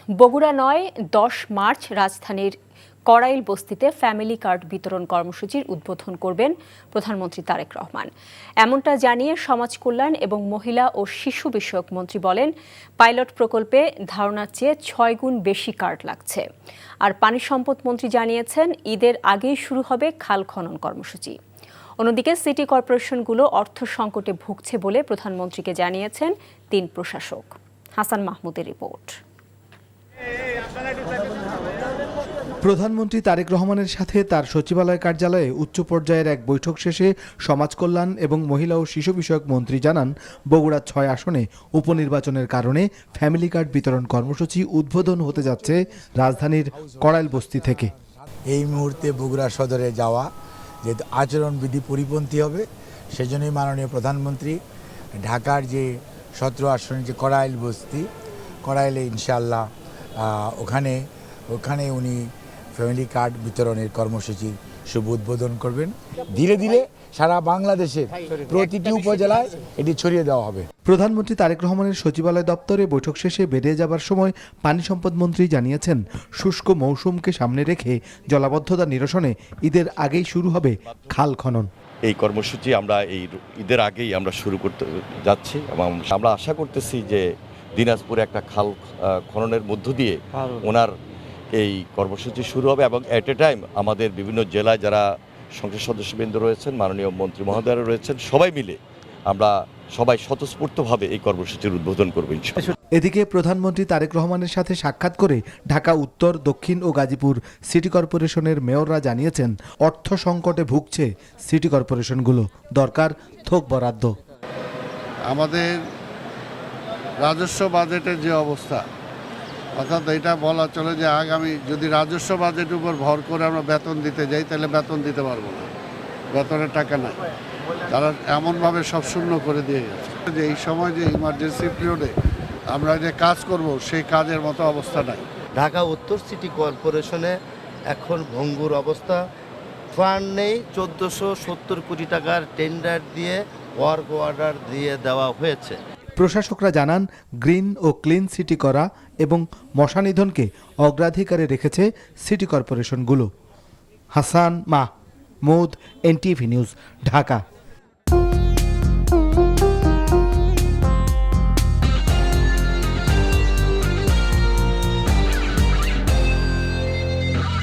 Bogura ৯-১০ March রাজধানীর কড়াইল বস্তিতে family card বিতরণ কর্মসূচির উদ্বোধন করবেন প্রধানমন্ত্রী তারেক রহমান। এমনটা জানিয়ে সমাজ কল্যাণ এবং মহিলা ও শিশু বিষয়ক মন্ত্রী বলেন, পাইলট প্রকল্পে ধারণার চেয়ে ৬ গুণ বেশি কার্ড লাগছে। আর পানি সম্পদ মন্ত্রী জানিয়েছেন, ঈদের আগেই শুরু হবে খাল খনন কর্মসূচি। অন্যদিকে সিটি কর্পোরেশনগুলো অর্থ সংকটে ভুগছে বলে প্রধানমন্ত্রীকে জানিয়েছেন ৩ প্রশাসক। হাসান মাহমুদের রিপোর্ট। প্রধানমন্ত্রী তারেক রহমানের সাথে তার সচিবালয় কার্যালয়ে উচ্চ পর্যায়ের এক বৈঠক শেষে সমাজ কল্যাণ এবং মহিলা ও শিশু বিষয়ক মন্ত্রী জানান, বগুড়া ৬ আসনে উপনির্বাচনের কারণে ফ্যামিলি কার্ড বিতরণ কর্মসূচি উদ্বোধন হতে যাচ্ছে রাজধানীর কড়াইল বস্তি থেকে। এই মুহূর্তে বগুড়া সদরে যাওয়া যেহেতু আচরণবিধি পরিপন্থী হবে, সেজন্যই মাননীয় প্রধানমন্ত্রী ঢাকার যে ১৭ আসনের যে কড়াইল বস্তি, কড়াইলে ইনশাআল্লাহ ওখানে উনি ফ্যামিলি কার্ড বিতরণের কর্মসূচির শুভ উদ্বোধন করবেন। ধীরে ধীরে সারা বাংলাদেশের প্রতিটি উপজেলায় এটি ছড়িয়ে দেওয়া হবে। প্রধানমন্ত্রী তারেক রহমানের সচিবালয় দপ্তরে বৈঠক শেষে বেরিয়ে যাবার সময় পানি সম্পদ মন্ত্রী জানিয়েছেন, শুষ্ক মৌসুমকে সামনে রেখে জলাবদ্ধতা নিরসনে ঈদের আগেই শুরু হবে খাল খনন। এই কর্মসূচি আমরা এই ঈদের আগেই আমরা শুরু করতে যাচ্ছি এবং আমরা আশা করতেছি যে দিনাজপুরে একটা খাল খননের মধ্য দিয়ে ওনার এই কর্মসূচি শুরু হবে এবং এট এ টাইম আমাদের বিভিন্ন জেলায় যারা সংসদ সদস্যবৃন্দ রয়েছেন, মাননীয় মন্ত্রী মহোদয়রা রয়েছেন, সবাই মিলে আমরা সবাই স্বতঃস্ফূর্তভাবে এই কর্মসূচির উদ্বোধন করব ইনশাআল্লাহ। এদিকে প্রধানমন্ত্রী তারেক রহমানের সাথে সাক্ষাৎ করে ঢাকা উত্তর, দক্ষিণ ও গাজীপুর সিটি কর্পোরেশনের মেয়ররা জানিয়েছেন, অর্থ সংকটে ভুগছে সিটি কর্পোরেশনগুলো, দরকার থোক বরাদ্দ। আমাদের রাজস্ব বাজেটের যে অবস্থা, অর্থাৎ এটা বলা চলে যে আগামী যদি রাজস্ব বাজেটের উপর ভর করে আমরা বেতন দিতে যাই, তাহলে বেতন দিতে পারবো না, বেতনের টাকা নাই। তারা এমনভাবে সব শূন্য করে দিয়ে গেছে যে এই সময় যে ইমার্জেন্সি পিরিয়ডে আমরা যে কাজ করব, সেই কাজের মতো অবস্থা নাই। ঢাকা উত্তর সিটি কর্পোরেশনে এখন ভঙ্গুর অবস্থা, ফান্ড নেই। ১৪৭০ কোটি টাকার টেন্ডার দিয়ে ওয়ার্ক অর্ডার দিয়ে দেওয়া হয়েছে। প্রশাসকরা জানান, গ্রিন ও ক্লিন সিটি করা এবং মশা নিধনকে অগ্রাধিকারে রেখেছে সিটি কর্পোরেশনগুলো। Hasan Mahmud, NTV news, Dhaka.